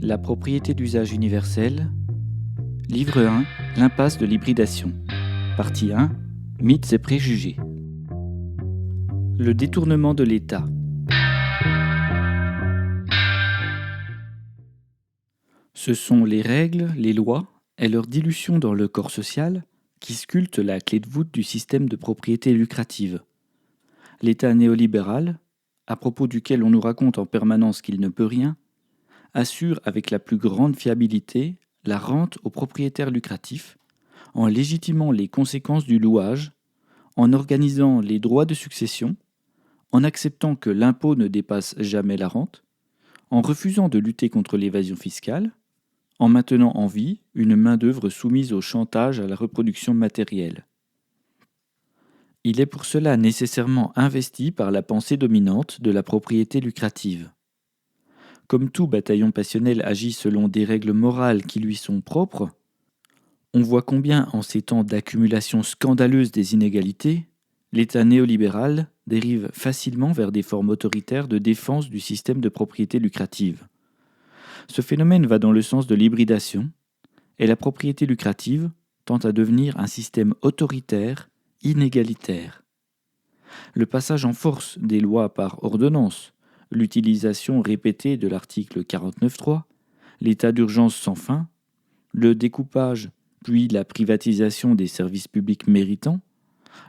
La propriété d'usage universel. Livre 1. L'impasse de l'hybridation. Partie 1. Mythes et préjugés. Le détournement de l'État. Ce sont les règles, les lois et leur dilution dans le corps social qui sculptent la clé de voûte du système de propriété lucrative. L'État néolibéral, à propos duquel on nous raconte en permanence qu'il ne peut rien, assure avec la plus grande fiabilité la rente aux propriétaires lucratifs, en légitimant les conséquences du louage, en organisant les droits de succession, en acceptant que l'impôt ne dépasse jamais la rente, en refusant de lutter contre l'évasion fiscale, en maintenant en vie une main-d'œuvre soumise au chantage à la reproduction matérielle. Il est pour cela nécessairement investi par la pensée dominante de la propriété lucrative. Comme tout bataillon passionnel agit selon des règles morales qui lui sont propres, on voit combien, en ces temps d'accumulation scandaleuse des inégalités, l'État néolibéral dérive facilement vers des formes autoritaires de défense du système de propriété lucrative. Ce phénomène va dans le sens de l'hybridation, et la propriété lucrative tend à devenir un système autoritaire, inégalitaire. Le passage en force des lois par ordonnance, l'utilisation répétée de l'article 49.3, l'état d'urgence sans fin, le découpage puis la privatisation des services publics méritants,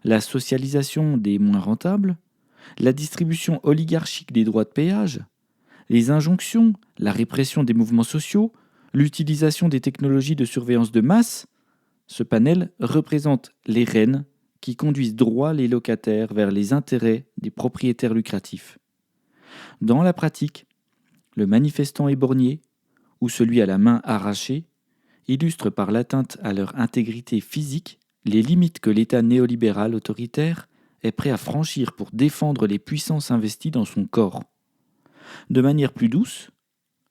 la socialisation des moins rentables, la distribution oligarchique des droits de péage, les injonctions, la répression des mouvements sociaux, l'utilisation des technologies de surveillance de masse, ce panel représente les rênes qui conduisent droit les locataires vers les intérêts des propriétaires lucratifs. Dans la pratique, le manifestant éborgné, ou celui à la main arrachée, illustre par l'atteinte à leur intégrité physique les limites que l'État néolibéral autoritaire est prêt à franchir pour défendre les puissances investies dans son corps. De manière plus douce,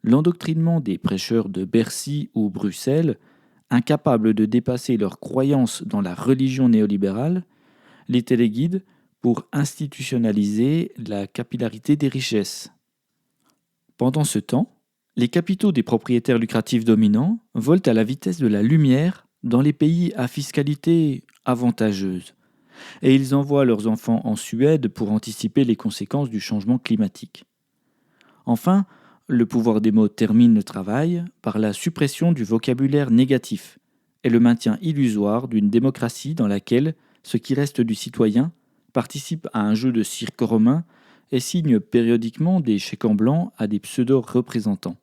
l'endoctrinement des prêcheurs de Bercy ou Bruxelles, incapables de dépasser leurs croyances dans la religion néolibérale, les téléguide pour institutionnaliser la capillarité des richesses. Pendant ce temps, les capitaux des propriétaires lucratifs dominants volent à la vitesse de la lumière dans les pays à fiscalité avantageuse, et ils envoient leurs enfants en Suède pour anticiper les conséquences du changement climatique. Enfin, le pouvoir des mots termine le travail par la suppression du vocabulaire négatif et le maintien illusoire d'une démocratie dans laquelle ce qui reste du citoyen participe à un jeu de cirque romain et signe périodiquement des chèques en blanc à des pseudo-représentants.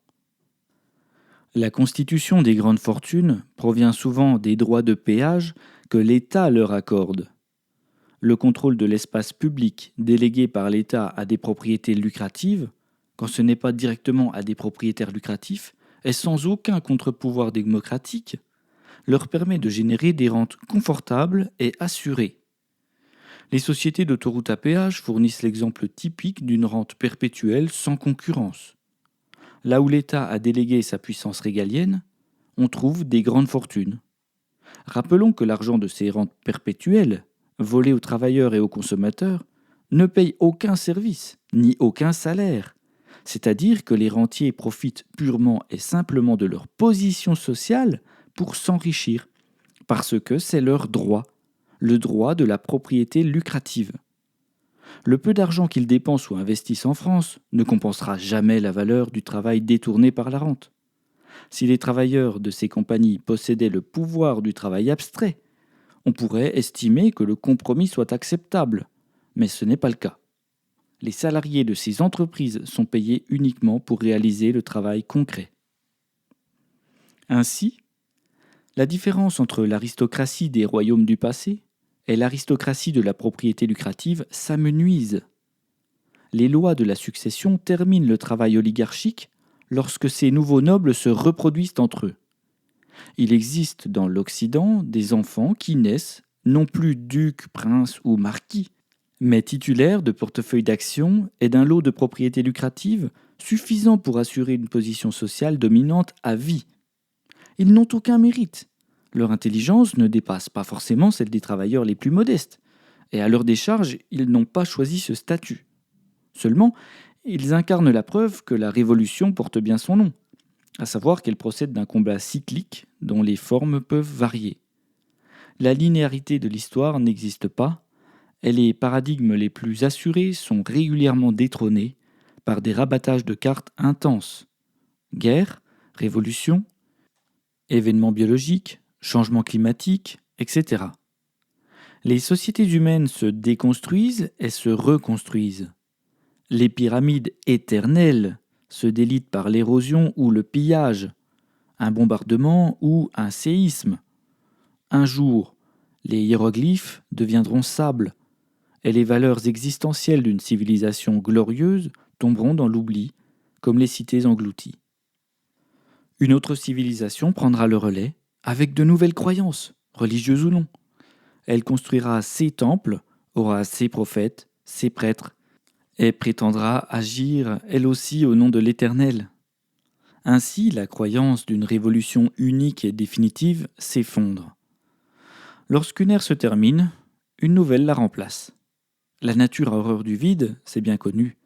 La constitution des grandes fortunes provient souvent des droits de péage que l'État leur accorde. Le contrôle de l'espace public délégué par l'État à des propriétés lucratives, quand ce n'est pas directement à des propriétaires lucratifs, et sans aucun contre-pouvoir démocratique, leur permet de générer des rentes confortables et assurées. Les sociétés d'autoroutes à péage fournissent l'exemple typique d'une rente perpétuelle sans concurrence. Là où l'État a délégué sa puissance régalienne, on trouve des grandes fortunes. Rappelons que l'argent de ces rentes perpétuelles, volées aux travailleurs et aux consommateurs, ne paye aucun service, ni aucun salaire. C'est-à-dire que les rentiers profitent purement et simplement de leur position sociale pour s'enrichir, parce que c'est leur droit, le droit de la propriété lucrative. Le peu d'argent qu'ils dépensent ou investissent en France ne compensera jamais la valeur du travail détourné par la rente. Si les travailleurs de ces compagnies possédaient le pouvoir du travail abstrait, on pourrait estimer que le compromis soit acceptable, mais ce n'est pas le cas. Les salariés de ces entreprises sont payés uniquement pour réaliser le travail concret. Ainsi, la différence entre l'aristocratie des royaumes du passé et l'aristocratie de la propriété lucrative s'amenuise. Les lois de la succession terminent le travail oligarchique lorsque ces nouveaux nobles se reproduisent entre eux. Il existe dans l'Occident des enfants qui naissent non plus ducs, princes ou marquis, mais titulaires de portefeuilles d'actions et d'un lot de propriétés lucratives suffisant pour assurer une position sociale dominante à vie. Ils n'ont aucun mérite. Leur intelligence ne dépasse pas forcément celle des travailleurs les plus modestes, et à leur décharge, ils n'ont pas choisi ce statut. Seulement, ils incarnent la preuve que la révolution porte bien son nom. à savoir qu'elle procède d'un combat cyclique dont les formes peuvent varier. La linéarité de l'histoire n'existe pas, et les paradigmes les plus assurés sont régulièrement détrônés par des rabattages de cartes intenses. Guerre, révolution, événements biologiques, changements climatiques, etc. Les sociétés humaines se déconstruisent et se reconstruisent. Les pyramides éternelles se délitent par l'érosion ou le pillage, un bombardement ou un séisme. Un jour, les hiéroglyphes deviendront sable, et les valeurs existentielles d'une civilisation glorieuse tomberont dans l'oubli, comme les cités englouties. Une autre civilisation prendra le relais, avec de nouvelles croyances, religieuses ou non. Elle construira ses temples, aura ses prophètes, ses prêtres, et prétendra agir elle aussi au nom de l'Éternel. Ainsi, la croyance d'une révolution unique et définitive s'effondre. Lorsqu'une ère se termine, une nouvelle la remplace. La nature a horreur du vide, c'est bien connu.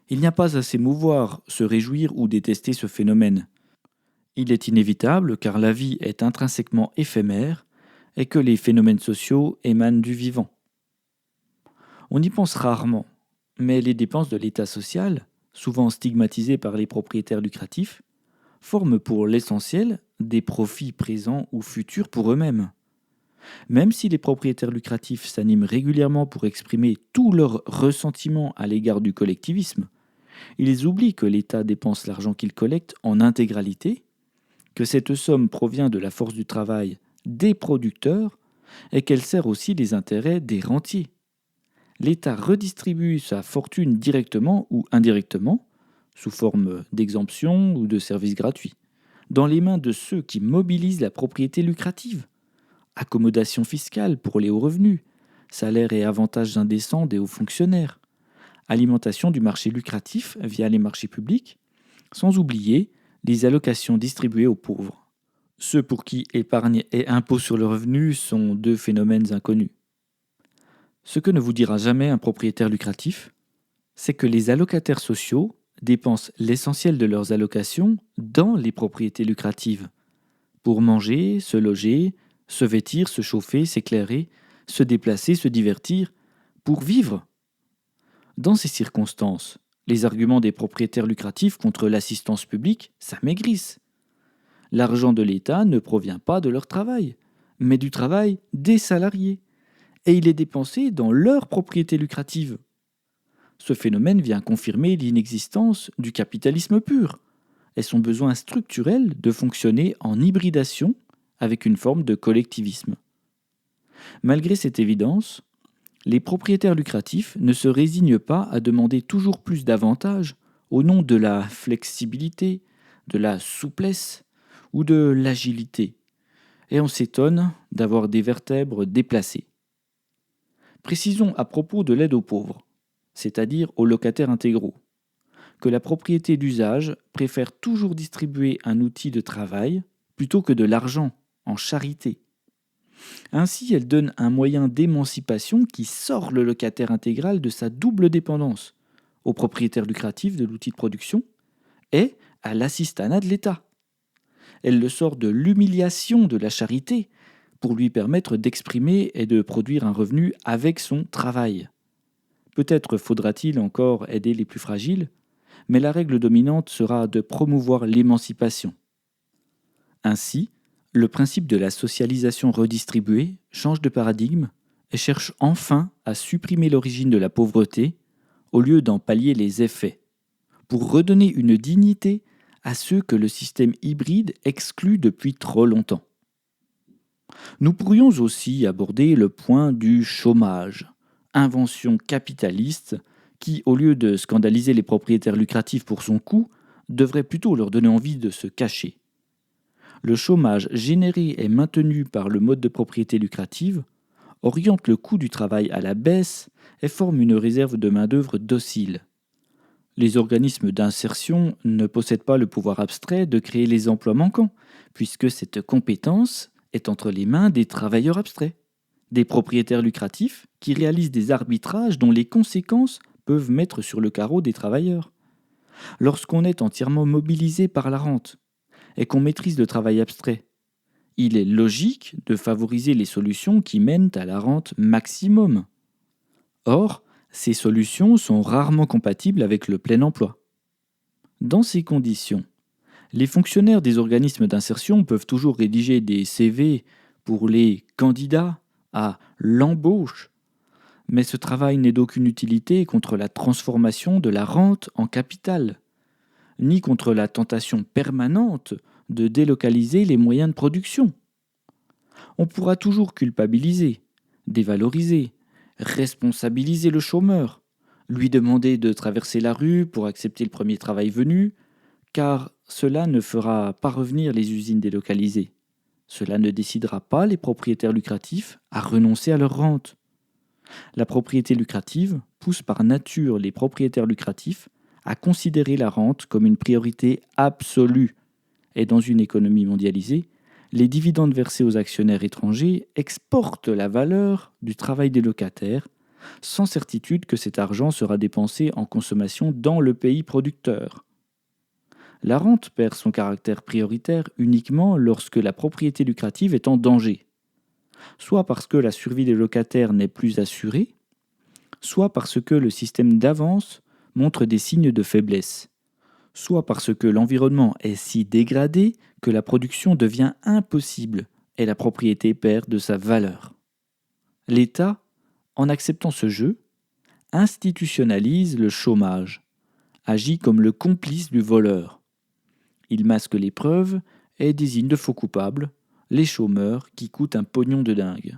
Il n'y a pas à s'émouvoir, se réjouir ou détester ce phénomène. Il est inévitable car la vie est intrinsèquement éphémère et que les phénomènes sociaux émanent du vivant. On y pense rarement, mais les dépenses de l'État social, souvent stigmatisées par les propriétaires lucratifs, forment pour l'essentiel des profits présents ou futurs pour eux-mêmes. Même si les propriétaires lucratifs s'animent régulièrement pour exprimer tout leur ressentiment à l'égard du collectivisme, ils oublient que l'État dépense l'argent qu'il collecte en intégralité, que cette somme provient de la force du travail des producteurs et qu'elle sert aussi les intérêts des rentiers. L'État redistribue sa fortune directement ou indirectement, sous forme d'exemptions ou de services gratuits, dans les mains de ceux qui mobilisent la propriété lucrative. Accommodation fiscale pour les hauts revenus, salaires et avantages indécents des hauts fonctionnaires, alimentation du marché lucratif via les marchés publics, sans oublier les allocations distribuées aux pauvres. Ceux pour qui épargne et impôt sur le revenu sont deux phénomènes inconnus. Ce que ne vous dira jamais un propriétaire lucratif, c'est que les allocataires sociaux dépensent l'essentiel de leurs allocations dans les propriétés lucratives, pour manger, se loger, se vêtir, se chauffer, s'éclairer, se déplacer, se divertir, pour vivre. Dans ces circonstances, les arguments des propriétaires lucratifs contre l'assistance publique s'amaigrissent. L'argent de l'État ne provient pas de leur travail, mais du travail des salariés, et il est dépensé dans leur propriété lucrative. Ce phénomène vient confirmer l'inexistence du capitalisme pur et son besoin structurel de fonctionner en hybridation avec une forme de collectivisme. Malgré cette évidence, les propriétaires lucratifs ne se résignent pas à demander toujours plus d'avantages au nom de la flexibilité, de la souplesse ou de l'agilité, et on s'étonne d'avoir des vertèbres déplacées. Précisons à propos de l'aide aux pauvres, c'est-à-dire aux locataires intégraux, que la propriété d'usage préfère toujours distribuer un outil de travail plutôt que de l'argent en charité. Ainsi, elle donne un moyen d'émancipation qui sort le locataire intégral de sa double dépendance au propriétaire lucratif de l'outil de production et à l'assistanat de l'État. Elle le sort de l'humiliation de la charité pour lui permettre d'exprimer et de produire un revenu avec son travail. Peut-être faudra-t-il encore aider les plus fragiles, mais la règle dominante sera de promouvoir l'émancipation. Ainsi, le principe de la socialisation redistribuée change de paradigme et cherche enfin à supprimer l'origine de la pauvreté au lieu d'en pallier les effets, pour redonner une dignité à ceux que le système hybride exclut depuis trop longtemps. Nous pourrions aussi aborder le point du chômage, invention capitaliste qui, au lieu de scandaliser les propriétaires lucratifs pour son coût, devrait plutôt leur donner envie de se cacher. Le chômage généré et maintenu par le mode de propriété lucrative oriente le coût du travail à la baisse et forme une réserve de main-d'œuvre docile. Les organismes d'insertion ne possèdent pas le pouvoir abstrait de créer les emplois manquants, puisque cette compétence est entre les mains des travailleurs abstraits, des propriétaires lucratifs qui réalisent des arbitrages dont les conséquences peuvent mettre sur le carreau des travailleurs. Lorsqu'on est entièrement mobilisé par la rente, est qu'on maîtrise le travail abstrait. Il est logique de favoriser les solutions qui mènent à la rente maximum. Or, ces solutions sont rarement compatibles avec le plein emploi. Dans ces conditions, les fonctionnaires des organismes d'insertion peuvent toujours rédiger des CV pour les candidats à l'embauche, mais ce travail n'est d'aucune utilité contre la transformation de la rente en capital, ni contre la tentation permanente de délocaliser les moyens de production. On pourra toujours culpabiliser, dévaloriser, responsabiliser le chômeur, lui demander de traverser la rue pour accepter le premier travail venu, car cela ne fera pas revenir les usines délocalisées. Cela ne décidera pas les propriétaires lucratifs à renoncer à leur rente. La propriété lucrative pousse par nature les propriétaires lucratifs à considérer la rente comme une priorité absolue. Et dans une économie mondialisée, les dividendes versés aux actionnaires étrangers exportent la valeur du travail des locataires, sans certitude que cet argent sera dépensé en consommation dans le pays producteur. La rente perd son caractère prioritaire uniquement lorsque la propriété lucrative est en danger, soit parce que la survie des locataires n'est plus assurée, soit parce que le système d'avance montre des signes de faiblesse, soit parce que l'environnement est si dégradé que la production devient impossible et la propriété perd de sa valeur. L'État, en acceptant ce jeu, institutionnalise le chômage, agit comme le complice du voleur. Il masque les preuves et désigne de faux coupables, les chômeurs qui coûtent un pognon de dingue.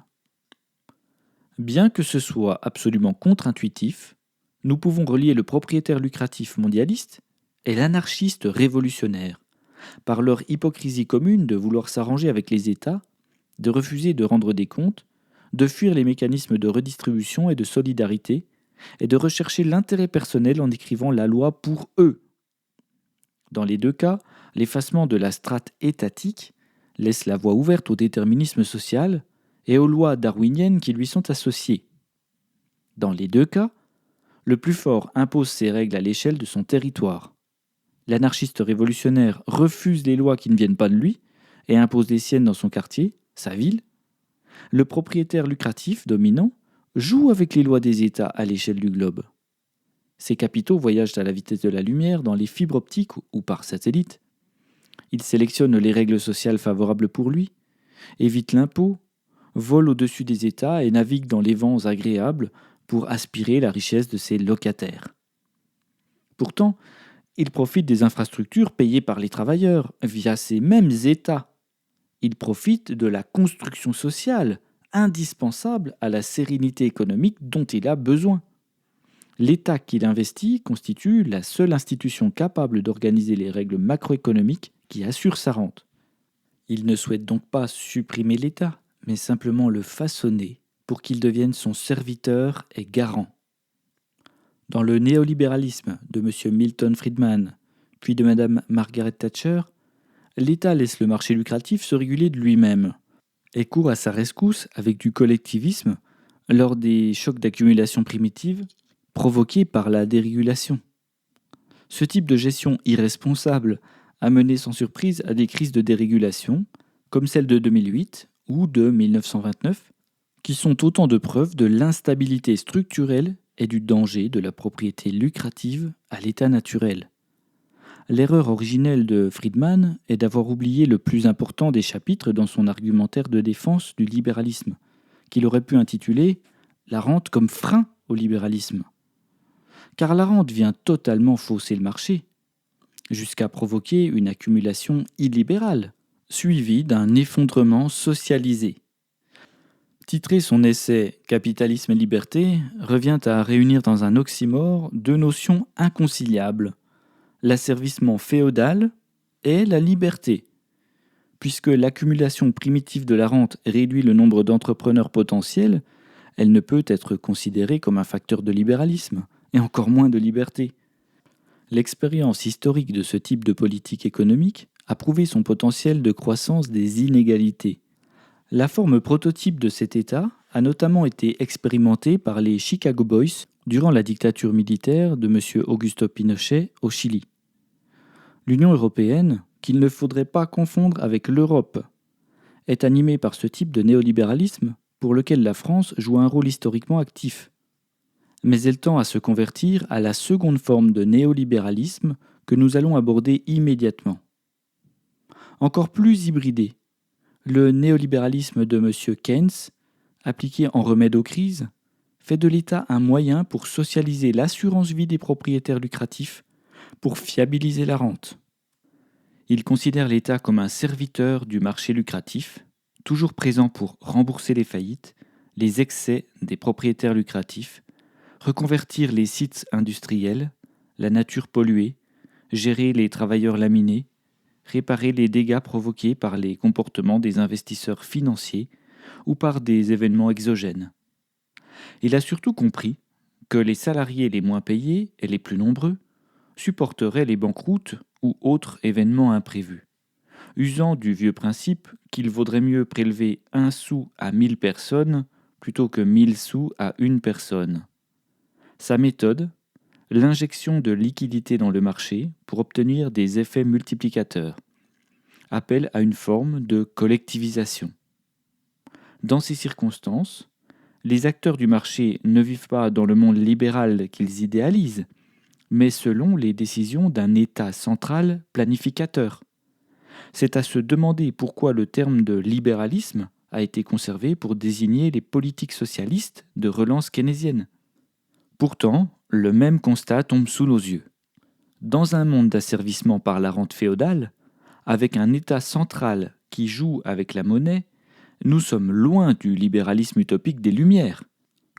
Bien que ce soit absolument contre-intuitif, nous pouvons relier le propriétaire lucratif mondialiste et l'anarchiste révolutionnaire, par leur hypocrisie commune de vouloir s'arranger avec les États, de refuser de rendre des comptes, de fuir les mécanismes de redistribution et de solidarité, et de rechercher l'intérêt personnel en écrivant la loi pour eux. Dans les deux cas, l'effacement de la strate étatique laisse la voie ouverte au déterminisme social et aux lois darwiniennes qui lui sont associées. Dans les deux cas, le plus fort impose ses règles à l'échelle de son territoire. L'anarchiste révolutionnaire refuse les lois qui ne viennent pas de lui et impose les siennes dans son quartier, sa ville. Le propriétaire lucratif dominant joue avec les lois des États à l'échelle du globe. Ses capitaux voyagent à la vitesse de la lumière dans les fibres optiques ou par satellite. Il sélectionne les règles sociales favorables pour lui, évite l'impôt, vole au-dessus des États et navigue dans les vents agréables pour aspirer la richesse de ses locataires. Pourtant, il profite des infrastructures payées par les travailleurs via ces mêmes États. Il profite de la construction sociale indispensable à la sérénité économique dont il a besoin. L'État qu'il investit constitue la seule institution capable d'organiser les règles macroéconomiques qui assurent sa rente. Il ne souhaite donc pas supprimer l'État, mais simplement le façonner pour qu'il devienne son serviteur et garant. Dans le néolibéralisme de M. Milton Friedman, puis de Mme Margaret Thatcher, l'État laisse le marché lucratif se réguler de lui-même et court à sa rescousse avec du collectivisme lors des chocs d'accumulation primitive provoqués par la dérégulation. Ce type de gestion irresponsable a mené sans surprise à des crises de dérégulation, comme celle de 2008 ou de 1929, qui sont autant de preuves de l'instabilité structurelle et du danger de la propriété lucrative à l'état naturel. L'erreur originelle de Friedman est d'avoir oublié le plus important des chapitres dans son argumentaire de défense du libéralisme, qu'il aurait pu intituler « La rente comme frein au libéralisme ». Car la rente vient totalement fausser le marché, jusqu'à provoquer une accumulation illibérale, suivie d'un effondrement socialisé. Titrer son essai « Capitalisme et liberté » revient à réunir dans un oxymore deux notions inconciliables, l'asservissement féodal et la liberté. Puisque l'accumulation primitive de la rente réduit le nombre d'entrepreneurs potentiels, elle ne peut être considérée comme un facteur de libéralisme, et encore moins de liberté. L'expérience historique de ce type de politique économique a prouvé son potentiel de croissance des inégalités. La forme prototype de cet État a notamment été expérimentée par les Chicago Boys durant la dictature militaire de M. Augusto Pinochet au Chili. L'Union européenne, qu'il ne faudrait pas confondre avec l'Europe, est animée par ce type de néolibéralisme pour lequel la France joue un rôle historiquement actif. Mais elle tend à se convertir à la seconde forme de néolibéralisme que nous allons aborder immédiatement. Encore plus hybridé, le néolibéralisme de M. Keynes, appliqué en remède aux crises, fait de l'État un moyen pour socialiser l'assurance vie des propriétaires lucratifs, pour fiabiliser la rente. Il considère l'État comme un serviteur du marché lucratif, toujours présent pour rembourser les faillites, les excès des propriétaires lucratifs, reconvertir les sites industriels, la nature polluée, gérer les travailleurs laminés, réparer les dégâts provoqués par les comportements des investisseurs financiers ou par des événements exogènes. Il a surtout compris que les salariés les moins payés et les plus nombreux supporteraient les banqueroutes ou autres événements imprévus, usant du vieux principe qu'il vaudrait mieux prélever 1 sou à 1000 personnes plutôt que 1000 sous à une personne. Sa méthode, l'injection de liquidités dans le marché pour obtenir des effets multiplicateurs, appelle à une forme de collectivisation. Dans ces circonstances, les acteurs du marché ne vivent pas dans le monde libéral qu'ils idéalisent, mais selon les décisions d'un État central planificateur. C'est à se demander pourquoi le terme de libéralisme a été conservé pour désigner les politiques socialistes de relance keynésienne. Pourtant, le même constat tombe sous nos yeux. Dans un monde d'asservissement par la rente féodale, avec un État central qui joue avec la monnaie, nous sommes loin du libéralisme utopique des Lumières.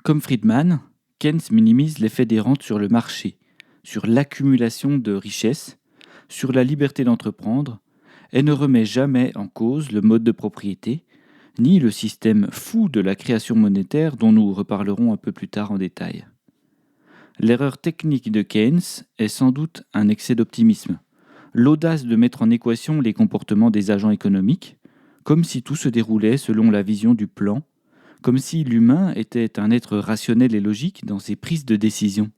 Comme Friedman, Keynes minimise l'effet des rentes sur le marché, sur l'accumulation de richesses, sur la liberté d'entreprendre, et ne remet jamais en cause le mode de propriété, ni le système fou de la création monétaire dont nous reparlerons un peu plus tard en détail. L'erreur technique de Keynes est sans doute un excès d'optimisme, l'audace de mettre en équation les comportements des agents économiques, comme si tout se déroulait selon la vision du plan, comme si l'humain était un être rationnel et logique dans ses prises de décision.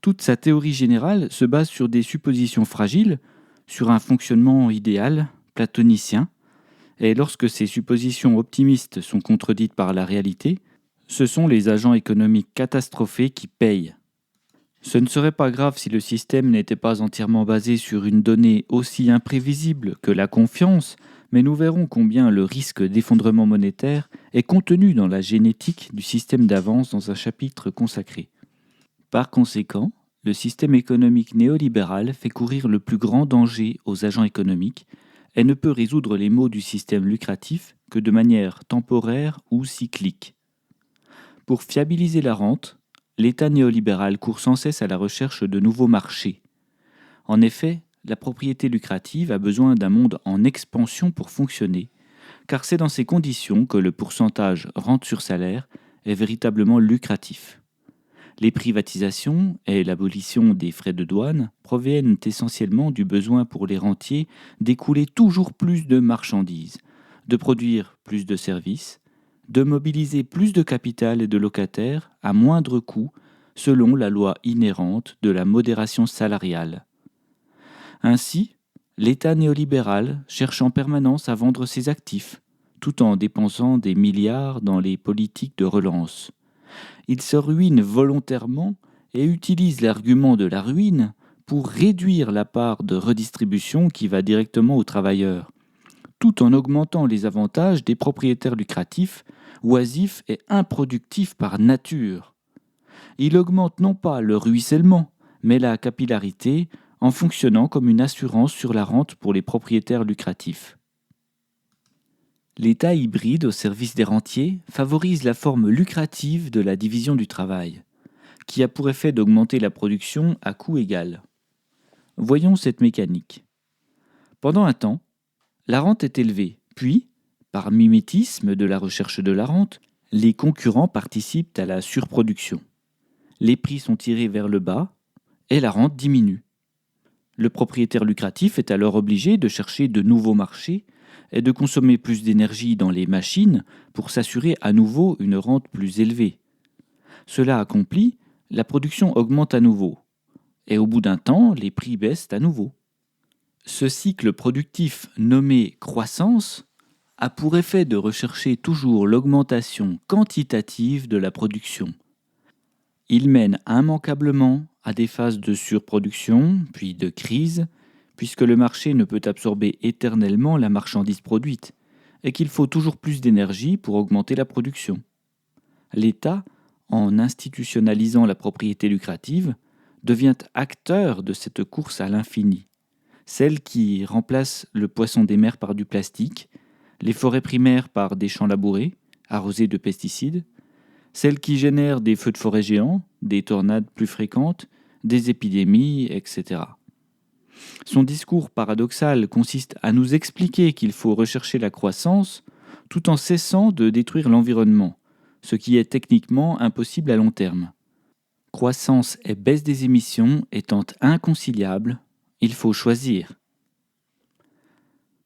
Toute sa théorie générale se base sur des suppositions fragiles, sur un fonctionnement idéal, platonicien, et lorsque ces suppositions optimistes sont contredites par la réalité, ce sont les agents économiques catastrophés qui payent. Ce ne serait pas grave si le système n'était pas entièrement basé sur une donnée aussi imprévisible que la confiance, mais nous verrons combien le risque d'effondrement monétaire est contenu dans la génétique du système d'avance dans un chapitre consacré. Par conséquent, le système économique néolibéral fait courir le plus grand danger aux agents économiques et ne peut résoudre les maux du système lucratif que de manière temporaire ou cyclique. Pour fiabiliser la rente, l'État néolibéral court sans cesse à la recherche de nouveaux marchés. En effet, la propriété lucrative a besoin d'un monde en expansion pour fonctionner, car c'est dans ces conditions que le pourcentage rente sur salaire est véritablement lucratif. Les privatisations et l'abolition des frais de douane proviennent essentiellement du besoin pour les rentiers d'écouler toujours plus de marchandises, de produire plus de services, de mobiliser plus de capital et de locataires à moindre coût selon la loi inhérente de la modération salariale. Ainsi, l'État néolibéral cherche en permanence à vendre ses actifs, tout en dépensant des milliards dans les politiques de relance. Il se ruine volontairement et utilise l'argument de la ruine pour réduire la part de redistribution qui va directement aux travailleurs, tout en augmentant les avantages des propriétaires lucratifs, oisifs et improductifs par nature. Il augmente non pas le ruissellement, mais la capillarité en fonctionnant comme une assurance sur la rente pour les propriétaires lucratifs. L'État hybride au service des rentiers favorise la forme lucrative de la division du travail, qui a pour effet d'augmenter la production à coût égal. Voyons cette mécanique. Pendant un temps, la rente est élevée, puis, par mimétisme de la recherche de la rente, les concurrents participent à la surproduction. Les prix sont tirés vers le bas et la rente diminue. Le propriétaire lucratif est alors obligé de chercher de nouveaux marchés et de consommer plus d'énergie dans les machines pour s'assurer à nouveau une rente plus élevée. Cela accompli, la production augmente à nouveau, et au bout d'un temps, les prix baissent à nouveau. Ce cycle productif nommé croissance a pour effet de rechercher toujours l'augmentation quantitative de la production. Il mène immanquablement à des phases de surproduction, puis de crise, puisque le marché ne peut absorber éternellement la marchandise produite, et qu'il faut toujours plus d'énergie pour augmenter la production. L'État, en institutionnalisant la propriété lucrative, devient acteur de cette course à l'infini, celle qui remplace le poisson des mers par du plastique, les forêts primaires par des champs labourés, arrosés de pesticides, celle qui génère des feux de forêt géants, des tornades plus fréquentes, des épidémies, etc. Son discours paradoxal consiste à nous expliquer qu'il faut rechercher la croissance tout en cessant de détruire l'environnement, ce qui est techniquement impossible à long terme. Croissance et baisse des émissions étant inconciliables, il faut choisir.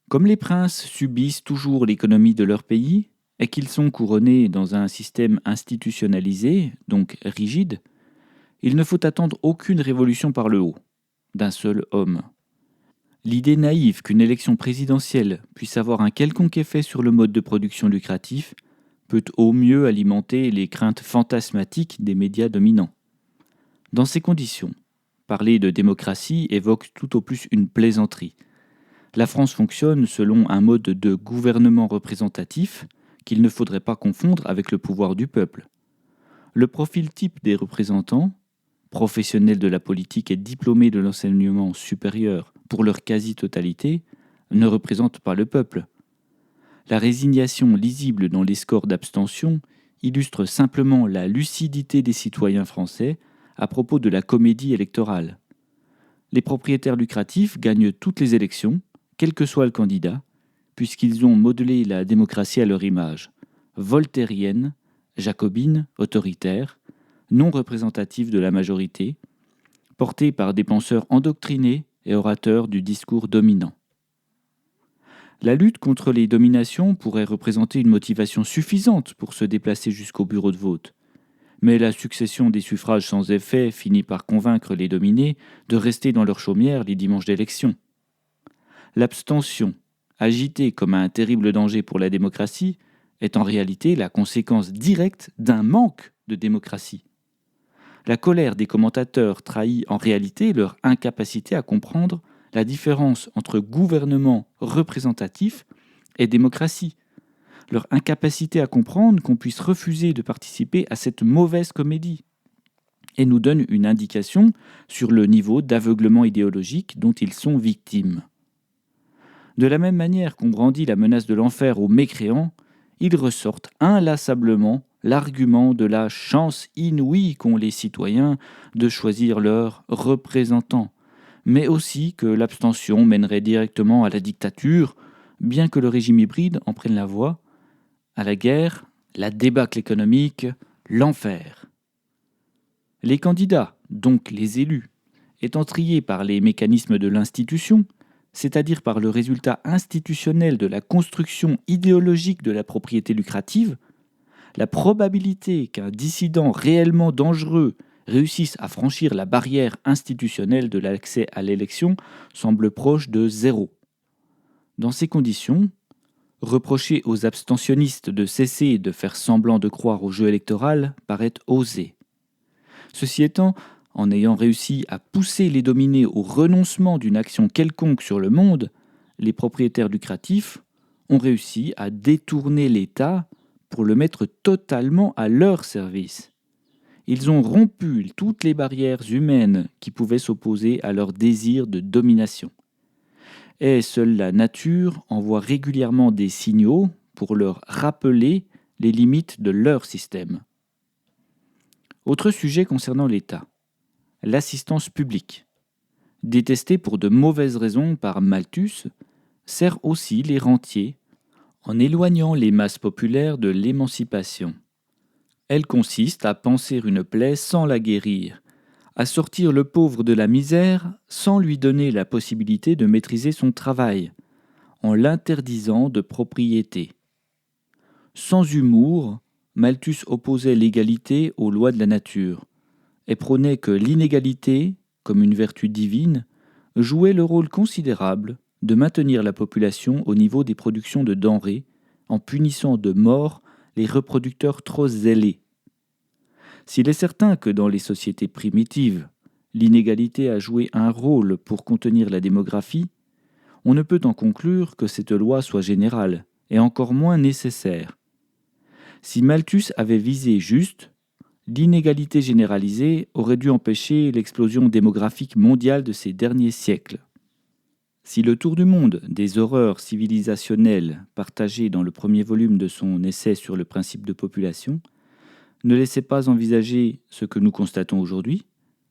Comme les princes subissent toujours l'économie de leur pays et qu'ils sont couronnés dans un système institutionnalisé, donc rigide, il ne faut attendre aucune révolution par le haut, d'un seul homme. L'idée naïve qu'une élection présidentielle puisse avoir un quelconque effet sur le mode de production lucratif peut au mieux alimenter les craintes fantasmatiques des médias dominants. Dans ces conditions, parler de démocratie évoque tout au plus une plaisanterie. La France fonctionne selon un mode de gouvernement représentatif qu'il ne faudrait pas confondre avec le pouvoir du peuple. Le profil type des représentants, professionnels de la politique et diplômés de l'enseignement supérieur pour leur quasi-totalité, ne représente pas le peuple. La résignation lisible dans les scores d'abstention illustre simplement la lucidité des citoyens français à propos de la comédie électorale. Les propriétaires lucratifs gagnent toutes les élections, quel que soit le candidat, puisqu'ils ont modelé la démocratie à leur image, voltairienne, jacobine, autoritaire, non représentative de la majorité, portée par des penseurs endoctrinés et orateurs du discours dominant. La lutte contre les dominations pourrait représenter une motivation suffisante pour se déplacer jusqu'au bureau de vote. Mais la succession des suffrages sans effet finit par convaincre les dominés de rester dans leur chaumière les dimanches d'élection. L'abstention, agitée comme un terrible danger pour la démocratie, est en réalité la conséquence directe d'un manque de démocratie. La colère des commentateurs trahit en réalité leur incapacité à comprendre la différence entre gouvernement représentatif et démocratie, leur incapacité à comprendre qu'on puisse refuser de participer à cette mauvaise comédie, et nous donne une indication sur le niveau d'aveuglement idéologique dont ils sont victimes. De la même manière qu'on brandit la menace de l'enfer aux mécréants, ils ressortent inlassablement l'argument de la chance inouïe qu'ont les citoyens de choisir leurs représentants, mais aussi que l'abstention mènerait directement à la dictature, bien que le régime hybride en prenne la voie, à la guerre, la débâcle économique, l'enfer. Les candidats, donc les élus, étant triés par les mécanismes de l'institution, c'est-à-dire par le résultat institutionnel de la construction idéologique de la propriété lucrative, la probabilité qu'un dissident réellement dangereux réussisse à franchir la barrière institutionnelle de l'accès à l'élection semble proche de zéro. Dans ces conditions, reprocher aux abstentionnistes de cesser de faire semblant de croire au jeu électoral paraît osé. Ceci étant, en ayant réussi à pousser les dominés au renoncement d'une action quelconque sur le monde, les propriétaires lucratifs ont réussi à détourner l'État pour le mettre totalement à leur service. Ils ont rompu toutes les barrières humaines qui pouvaient s'opposer à leur désir de domination. Et seule la nature envoie régulièrement des signaux pour leur rappeler les limites de leur système. Autre sujet concernant l'État, l'assistance publique. Détestée pour de mauvaises raisons par Malthus, sert aussi les rentiers en éloignant les masses populaires de l'émancipation. Elle consiste à panser une plaie sans la guérir, à sortir le pauvre de la misère sans lui donner la possibilité de maîtriser son travail, en l'interdisant de propriété. Sans humour, Malthus opposait l'égalité aux lois de la nature et prônait que l'inégalité, comme une vertu divine, jouait le rôle considérable de maintenir la population au niveau des productions de denrées en punissant de mort les reproducteurs trop zélés. S'il est certain que dans les sociétés primitives, l'inégalité a joué un rôle pour contenir la démographie, on ne peut en conclure que cette loi soit générale, et encore moins nécessaire. Si Malthus avait visé juste, l'inégalité généralisée aurait dû empêcher l'explosion démographique mondiale de ces derniers siècles. Si le tour du monde des horreurs civilisationnelles partagées dans le premier volume de son essai sur le principe de population ne laissait pas envisager ce que nous constatons aujourd'hui,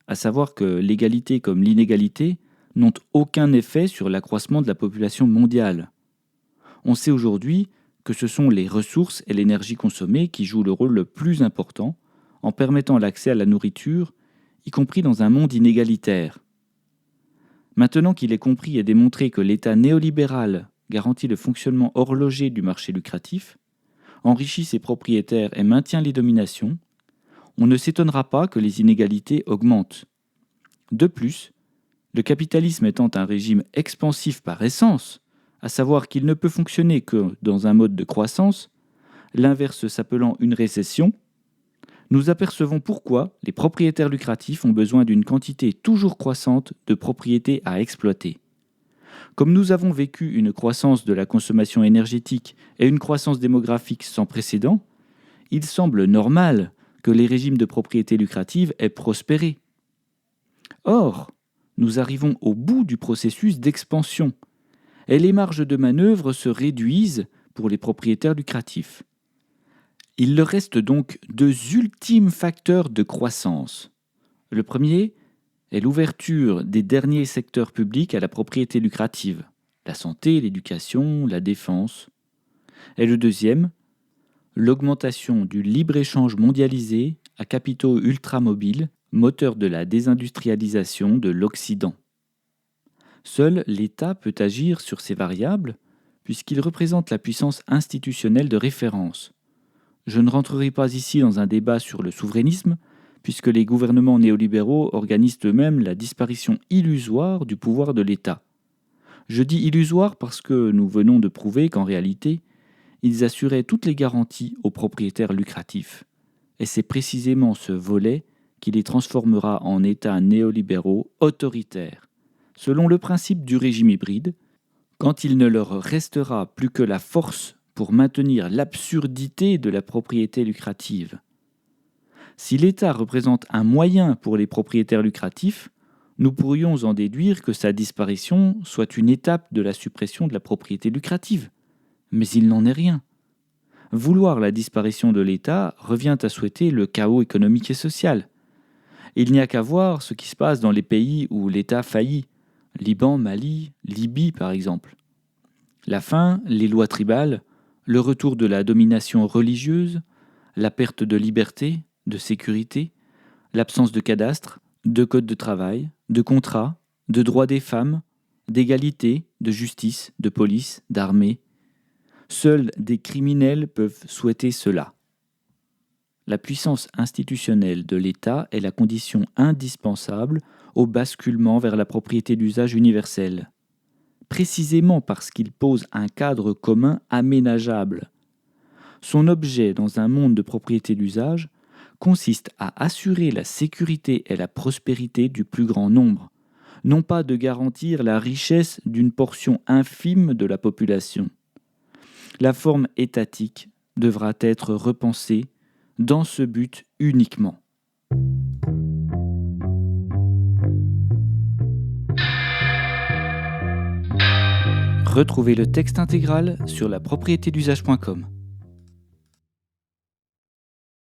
à savoir que l'égalité comme l'inégalité n'ont aucun effet sur l'accroissement de la population mondiale. On sait aujourd'hui que ce sont les ressources et l'énergie consommée qui jouent le rôle le plus important en permettant l'accès à la nourriture, y compris dans un monde inégalitaire. Maintenant qu'il est compris et démontré que l'État néolibéral garantit le fonctionnement horloger du marché lucratif, enrichit ses propriétaires et maintient les dominations, on ne s'étonnera pas que les inégalités augmentent. De plus, le capitalisme étant un régime expansif par essence, à savoir qu'il ne peut fonctionner que dans un mode de croissance, l'inverse s'appelant une récession, nous apercevons pourquoi les propriétaires lucratifs ont besoin d'une quantité toujours croissante de propriétés à exploiter. Comme nous avons vécu une croissance de la consommation énergétique et une croissance démographique sans précédent, il semble normal que les régimes de propriété lucrative aient prospéré. Or, nous arrivons au bout du processus d'expansion, et les marges de manœuvre se réduisent pour les propriétaires lucratifs. Il leur reste donc deux ultimes facteurs de croissance. Le premier est l'ouverture des derniers secteurs publics à la propriété lucrative, la santé, l'éducation, la défense. Et le deuxième, l'augmentation du libre-échange mondialisé à capitaux ultramobiles, moteur de la désindustrialisation de l'Occident. Seul l'État peut agir sur ces variables, puisqu'il représente la puissance institutionnelle de référence. Je ne rentrerai pas ici dans un débat sur le souverainisme, puisque les gouvernements néolibéraux organisent eux-mêmes la disparition illusoire du pouvoir de l'État. Je dis illusoire parce que nous venons de prouver qu'en réalité, ils assuraient toutes les garanties aux propriétaires lucratifs. Et c'est précisément ce volet qui les transformera en États néolibéraux autoritaires, selon le principe du régime hybride, quand il ne leur restera plus que la force pour maintenir l'absurdité de la propriété lucrative. Si l'État représente un moyen pour les propriétaires lucratifs, nous pourrions en déduire que sa disparition soit une étape de la suppression de la propriété lucrative. Mais il n'en est rien. Vouloir la disparition de l'État revient à souhaiter le chaos économique et social. Il n'y a qu'à voir ce qui se passe dans les pays où l'État faillit, Liban, Mali, Libye par exemple. La faim, les lois tribales, le retour de la domination religieuse, la perte de liberté, de sécurité, l'absence de cadastre, de code de travail, de contrat, de droits des femmes, d'égalité, de justice, de police, d'armée. Seuls des criminels peuvent souhaiter cela. La puissance institutionnelle de l'État est la condition indispensable au basculement vers la propriété d'usage universelle, précisément parce qu'il pose un cadre commun aménageable. Son objet dans un monde de propriété d'usage consiste à assurer la sécurité et la prospérité du plus grand nombre, non pas de garantir la richesse d'une portion infime de la population. La forme étatique devra être repensée dans ce but uniquement. Retrouvez le texte intégral sur lapropriétédusage.com.